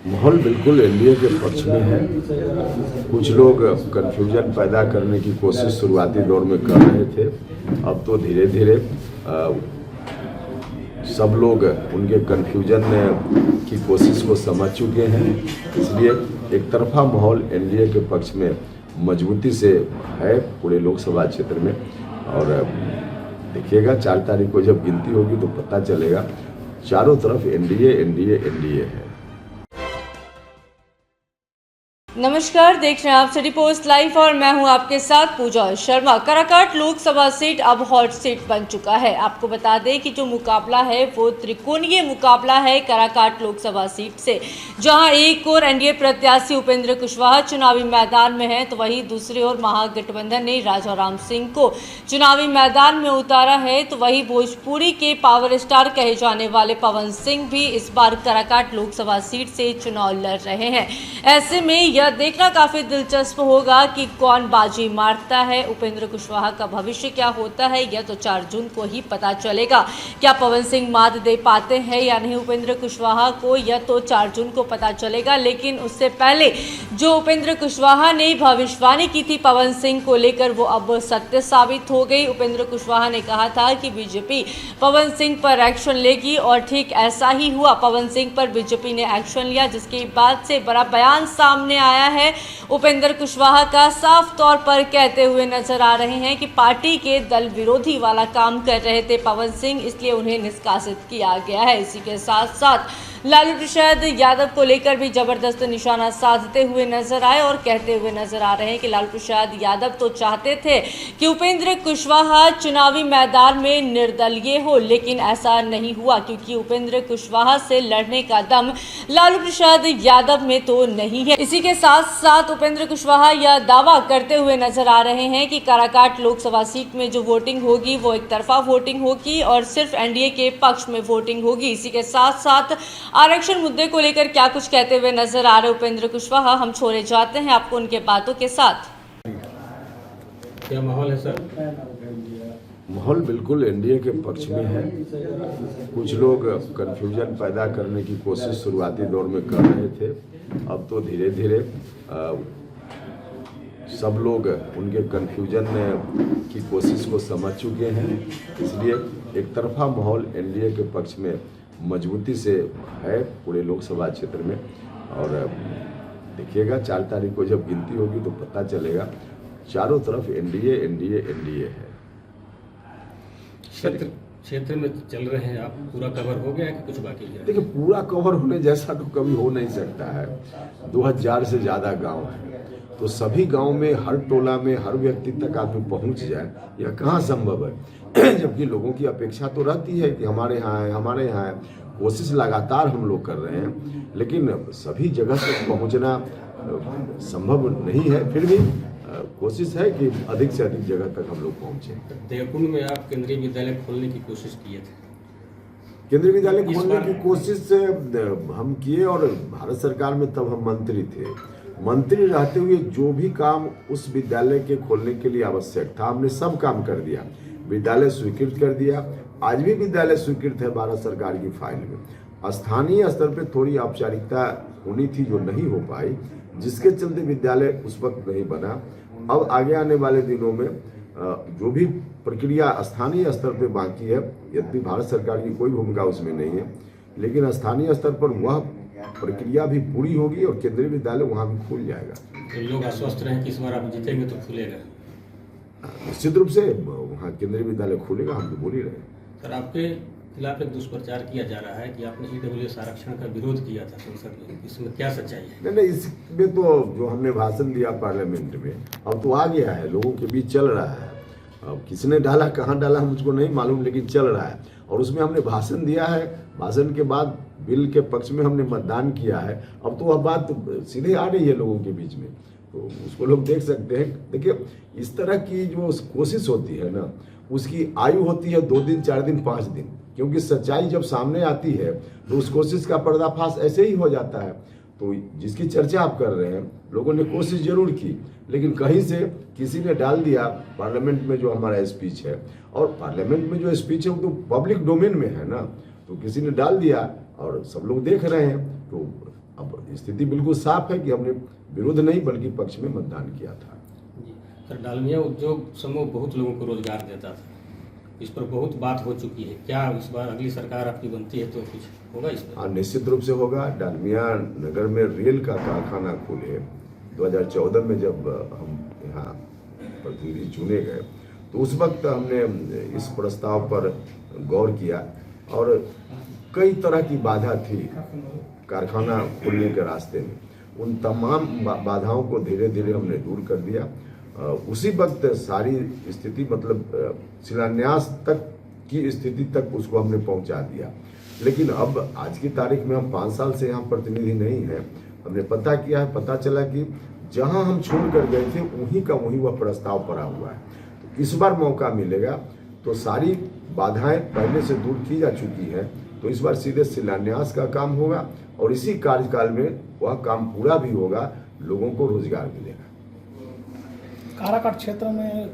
माहौल बिल्कुल एनडीए के पक्ष में है। कुछ लोग कन्फ्यूजन पैदा करने की कोशिश शुरुआती दौर में कर रहे थे। अब तो धीरे धीरे सब लोग उनके कन्फ्यूजन की कोशिश को समझ चुके हैं। इसलिए एक तरफा माहौल एनडीए के पक्ष में मजबूती से है पूरे लोकसभा क्षेत्र में। और देखिएगा 4 तारीख को जब गिनती होगी तो पता चलेगा। चारों तरफ एनडीए एनडीए एनडीए है। नमस्कार, देख रहे हैं आप सिटी पोस्ट लाइव और मैं हूं आपके साथ पूजा शर्मा। काराकाट लोकसभा सीट अब हॉट सीट बन चुका है। आपको बता दें कि जो मुकाबला है वो त्रिकोणीय मुकाबला है काराकाट लोकसभा सीट से, जहां एक ओर एनडीए प्रत्याशी उपेंद्र कुशवाहा चुनावी मैदान में है, तो वहीं दूसरी ओर महागठबंधन ने राजाराम सिंह को चुनावी मैदान में उतारा है। तो वहीं भोजपुरी के पावर स्टार कहे जाने वाले पवन सिंह भी इस बार काराकाट लोकसभा सीट से चुनाव लड़ रहे हैं। ऐसे में यह देखना काफी दिलचस्प होगा कि कौन बाजी मारता है। उपेंद्र कुशवाहा का भविष्य क्या होता है यह तो 4 जून को ही पता चलेगा। क्या पवन सिंह मात दे पाते हैं या नहीं उपेंद्र कुशवाहा को, यह तो 4 जून को पता चलेगा। लेकिन उससे पहले जो उपेंद्र कुशवाहा ने भविष्यवाणी की थी पवन सिंह को लेकर, वो अब सत्य साबित हो गई। उपेंद्र कुशवाहा ने कहा था कि बीजेपी पवन सिंह पर एक्शन लेगी और ठीक ऐसा ही हुआ। पवन सिंह पर बीजेपी ने एक्शन लिया, जिसके बाद से बड़ा बयान सामने आया है। उपेंद्र कुशवाहा का साफ तौर पर कहते हुए नजर आ रहे हैं कि पार्टी के दल विरोधी वाला काम कर रहे थे पवन सिंह, इसलिए उन्हें निष्कासित किया गया है। इसी के साथ साथ लालू प्रसाद यादव को लेकर भी जबरदस्त निशाना साधते हुए नजर आए और कहते हुए नजर आ रहे हैं कि लालू प्रसाद यादव तो चाहते थे कि उपेंद्र कुशवाहा चुनावी मैदान में निर्दलीय हो, लेकिन ऐसा नहीं हुआ क्योंकि उपेंद्र कुशवाहा से लड़ने का दम लालू प्रसाद यादव में तो नहीं है। इसी के साथ साथ उपेंद्र कुशवाहा यह दावा करते हुए नजर आ रहे हैं कि काराकाट लोकसभा सीट में जो वोटिंग होगी वो एक तरफा वोटिंग होगी और सिर्फ एनडीए के पक्ष में वोटिंग होगी। इसी के साथ साथ आरक्षण मुद्दे को लेकर क्या कुछ कहते हुए नजर आ रहे उपेंद्र कुशवाहा, हम छोड़े जाते हैं आपको उनके बातों के साथ। क्या माहौल है सर? माहौल बिल्कुल एनडीए के पक्ष में है। कुछ लोग कन्फ्यूजन पैदा करने की कोशिश शुरुआती दौर में कर रहे थे। अब तो धीरे धीरे सब लोग उनके कन्फ्यूजन की कोशिश को समझ चुके हैं। इसलिए एक तरफा माहौल एनडीए के पक्ष में मजबूती से है पूरे लोकसभा क्षेत्र में। और देखिएगा 4 तारीख को जब गिनती होगी तो पता चलेगा। चारों तरफ एनडीए एनडीए एनडीए है। क्षेत्र में चल रहे हैं आप, पूरा कवर हो गया है कि कुछ बाकी है? देखिए, पूरा कवर होने जैसा तो कभी हो नहीं सकता है। 2000 से ज़्यादा गांव है, तो सभी गांव में हर टोला में हर व्यक्ति तक आदमी पहुंच जाए, यह कहाँ संभव है। जबकि लोगों की अपेक्षा तो रहती है कि हमारे यहाँ है, हमारे यहाँ है। कोशिश लगातार हम लोग कर रहे हैं, लेकिन सभी जगह तक पहुँचना संभव नहीं है। फिर भी कोशिश है कि अधिक से अधिक जगह तक हम लोग पहुँचे। देवकुंड में आप केंद्रीय विद्यालय खोलने की कोशिश किए थे। केंद्रीय विद्यालय खोलने की कोशिश हम किए और भारत सरकार में तब हम मंत्री थे। मंत्री रहते हुए जो भी काम उस विद्यालय के खोलने के लिए आवश्यक था, हमने सब काम कर दिया। विद्यालय स्वीकृत कर दिया। आज भी विद्यालय स्वीकृत है भारत सरकार की फाइल में। स्थानीय स्तर पे थोड़ी औपचारिकता होनी थी जो नहीं हो पाई, जिसके चलते विद्यालय उस वक्त नहीं बना। अब आगे आने वाले दिनों में जो भी प्रक्रिया स्थानीय स्तर पे बाकी है, यद्यपि भारत सरकार की कोई भूमिका उसमें नहीं है, लेकिन स्थानीय स्तर पर वह प्रक्रिया भी पूरी होगी और केंद्रीय विद्यालय वहाँ भी खुल जाएगा। तो लोग आश्वस्त रहे कि इस बार आप जीतेंगे तो खुलेगा? निश्चित रूप से वहाँ केंद्रीय विद्यालय खुलेगा, हम तो बोल ही रहे हैं। सर, आपके खिलाफ एक दुष्प्रचार किया जा रहा है कि आपने ईडब्ल्यूएस आरक्षण का विरोध किया था संसद में, इसमें क्या सच्चाई है? नहीं, इसमें तो जो हमने भाषण दिया पार्लियामेंट में अब तो आ गया है, लोगों के बीच चल रहा है। अब किसने डाला, कहाँ डाला मुझको नहीं मालूम, लेकिन चल रहा है। और उसमें हमने भाषण दिया है। भाषण के बाद बिल के पक्ष में हमने मतदान किया है। अब तो वह बात सीधे आ रही है लोगों के बीच में, तो उसको लोग देख सकते हैं। देखिए, इस तरह की जो कोशिश होती है ना, उसकी आयु होती है 2 दिन, 4 दिन, 5 दिन, क्योंकि सच्चाई जब सामने आती है तो उस कोशिश का पर्दाफाश ऐसे ही हो जाता है। तो जिसकी चर्चा आप कर रहे हैं, लोगों ने कोशिश जरूर की, लेकिन कहीं से किसी ने डाल दिया पार्लियामेंट में जो हमारा स्पीच है, और पार्लियामेंट में जो स्पीच है वो तो पब्लिक डोमेन में है ना, तो किसी ने डाल दिया और सब लोग देख रहे हैं। तो अब स्थिति बिल्कुल साफ है कि हमने विरोध नहीं बल्कि पक्ष में मतदान किया था। जी सर, डालमिया उद्योग समूह बहुत लोगों को रोजगार देता था, इस पर बहुत बात हो चुकी है, क्या इस बार अगली सरकार आपकी बनती है तो कुछ होगा इस पर? हाँ, निश्चित रूप से होगा। डालमिया नगर में रेल का कारखाना खुले 2014 में जब हम यहाँ प्रतिनिधि चुने गए तो उस वक्त हमने इस प्रस्ताव पर गौर किया और कई तरह की बाधा थी कारखाना खुलने के रास्ते में। उन तमाम बाधाओं को धीरे धीरे हमने दूर कर दिया। उसी वक्त सारी स्थिति मतलब शिलान्यास तक की स्थिति तक उसको हमने पहुंचा दिया। लेकिन अब आज की तारीख में हम 5 साल से यहाँ प्रतिनिधि नहीं है। हमने पता किया है, पता चला कि जहां हम छोड़ कर गए थे वहीं का वहीं वह प्रस्ताव पड़ा हुआ है। तो इस बार मौका मिलेगा तो सारी बाधाएं पहले से दूर की जा चुकी है, तो इस बार सीधे शिलान्यास का काम होगा और इसी कार्यकाल में वह काम पूरा भी होगा, लोगों को रोजगार मिलेगा। काराकाट क्षेत्र में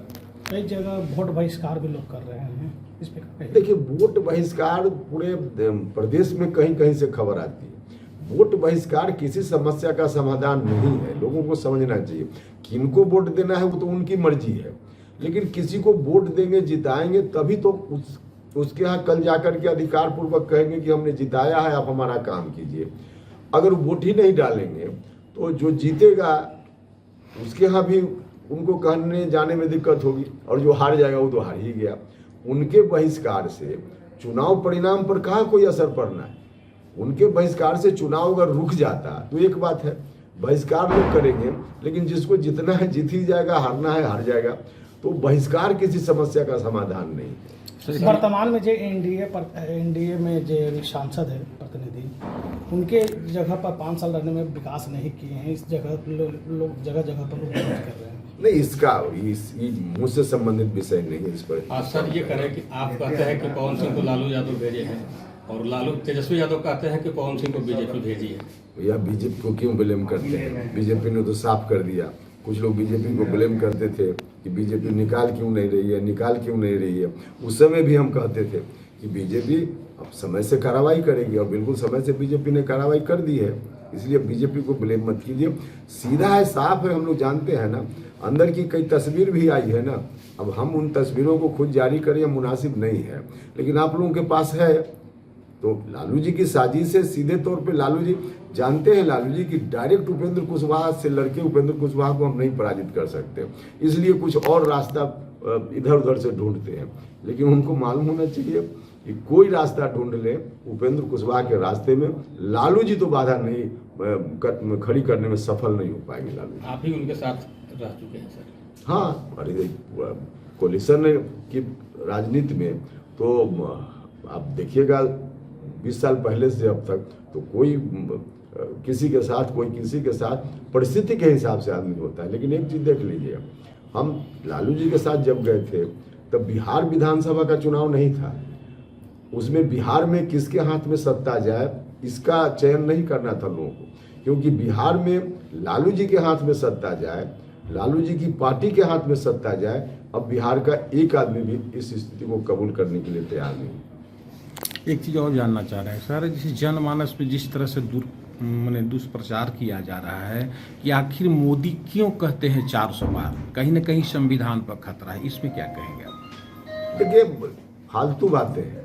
कई जगह वोट बहिष्कार भी लोग कर रहे हैं, इस पे देखिए, वोट बहिष्कार पूरे प्रदेश में कहीं कहीं से खबर आती है। वोट बहिष्कार किसी समस्या का समाधान नहीं है, लोगों को समझना चाहिए। किनको वोट देना है वो तो उनकी मर्जी है, लेकिन किसी को वोट देंगे, जिताएंगे तभी तो उसके यहाँ कल जाकर के अधिकार पूर्वक कहेंगे कि हमने जिताया है, आप हमारा काम कीजिए। अगर वोट ही नहीं डालेंगे तो जो जीतेगा उसके यहाँ भी उनको कहने जाने में दिक्कत होगी और जो हार जाएगा वो तो हार ही गया। उनके बहिष्कार से चुनाव परिणाम पर कहाँ कोई असर पड़ना है। उनके बहिष्कार से चुनाव अगर रुक जाता तो एक बात है, बहिष्कार लोग करेंगे, लेकिन जिसको जितना है जीत ही जाएगा, हारना है हार जाएगा। तो बहिष्कार किसी समस्या का समाधान नहीं है। वर्तमान में जो एनडीए में जो सांसद है प्रतिनिधि, उनके जगह पर 5 साल रहने में विकास नहीं किए हैं, इस जगह लोग जगह जगह पर विरोध कर रहे हैं। नहीं, इसका मुझसे संबंधित विषय नहीं है। इस पर आप सर ये करें कि आप कहते हैं कि पवन सिंह को लालू यादव भेजे हैं और तेजस्वी यादव कहते हैं कि पवन सिंह को बीजेपी भेजी है। या बीजेपी को क्यों ब्लेम करते हैं? बीजेपी ने तो साफ कर दिया। कुछ लोग बीजेपी को ब्लेम करते थे कि बीजेपी निकाल क्यों नहीं रही है। उस समय भी हम कहते थे कि बीजेपी अब समय से कार्रवाई करेगी और बिल्कुल समय से बीजेपी ने कार्रवाई कर दी है, इसलिए बीजेपी को ब्लेम मत कीजिए। सीधा है, साफ है, हम लोग जानते हैं ना। अंदर की कई तस्वीर भी आई है ना, अब हम उन तस्वीरों को खुद जारी करें मुनासिब नहीं है, लेकिन आप लोगों के पास है। तो लालू जी की साजिश से सीधे तौर पे लालू जी जानते हैं, लालू जी की डायरेक्ट उपेंद्र कुशवाहा से लड़के उपेंद्र कुशवाहा को हम नहीं पराजित कर सकते, इसलिए कुछ और रास्ता इधर उधर से ढूंढते हैं। लेकिन उनको मालूम होना चाहिए कि कोई रास्ता ढूंढ ले, उपेंद्र कुशवाहा के रास्ते में लालू जी तो बाधा नहीं खड़ी करने में सफल नहीं हो पाएंगे। लालू आप ही उनके साथ रह चुके हैं सर। हाँ, अरे कोलिशन की राजनीति में तो आप देखिएगा 20 साल पहले से अब तक तो कोई किसी के साथ परिस्थिति के हिसाब से आदमी होता है। लेकिन एक चीज देख लीजिए, हम लालू जी के साथ जब गए थे तब बिहार विधानसभा का चुनाव नहीं था। उसमें बिहार में किसके हाथ में सत्ता जाए इसका चयन नहीं करना था लोगों को, क्योंकि बिहार में लालू जी के हाथ में सत्ता जाए, लालू जी की पार्टी के हाथ में सत्ता जाए, अब बिहार का एक आदमी भी इस स्थिति को कबूल करने के लिए तैयार नहीं। एक चीज़ और जानना चाह रहे हैं सर, जिस जनमानस में जिस तरह से दुष्प्रचार किया जा रहा है कि आखिर मोदी क्यों कहते हैं 400 बार, कहीं ना कहीं संविधान पर खतरा है, इसमें क्या कहेंगे आप? देखिए, फालतू बातें हैं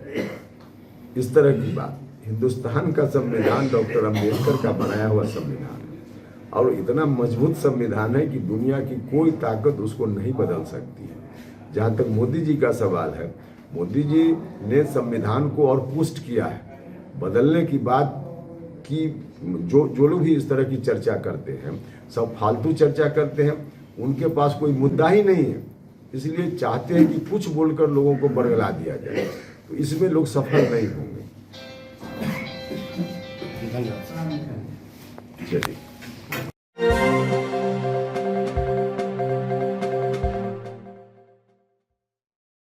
इस तरह की बात। हिंदुस्तान का संविधान डॉक्टर अम्बेडकर का बनाया हुआ संविधान है और इतना मजबूत संविधान है कि दुनिया की कोई ताकत उसको नहीं बदल सकती है। जहाँ तक मोदी जी का सवाल है, मोदी जी ने संविधान को और पुष्ट किया है। बदलने की बात की जो लोग भी इस तरह की चर्चा करते हैं सब फालतू चर्चा करते हैं, उनके पास कोई मुद्दा ही नहीं है, इसलिए चाहते हैं कि कुछ बोलकर लोगों को बरगला दिया जाए, तो इसमें लोग सफल नहीं होंगे। धन्यवाद। चलिए।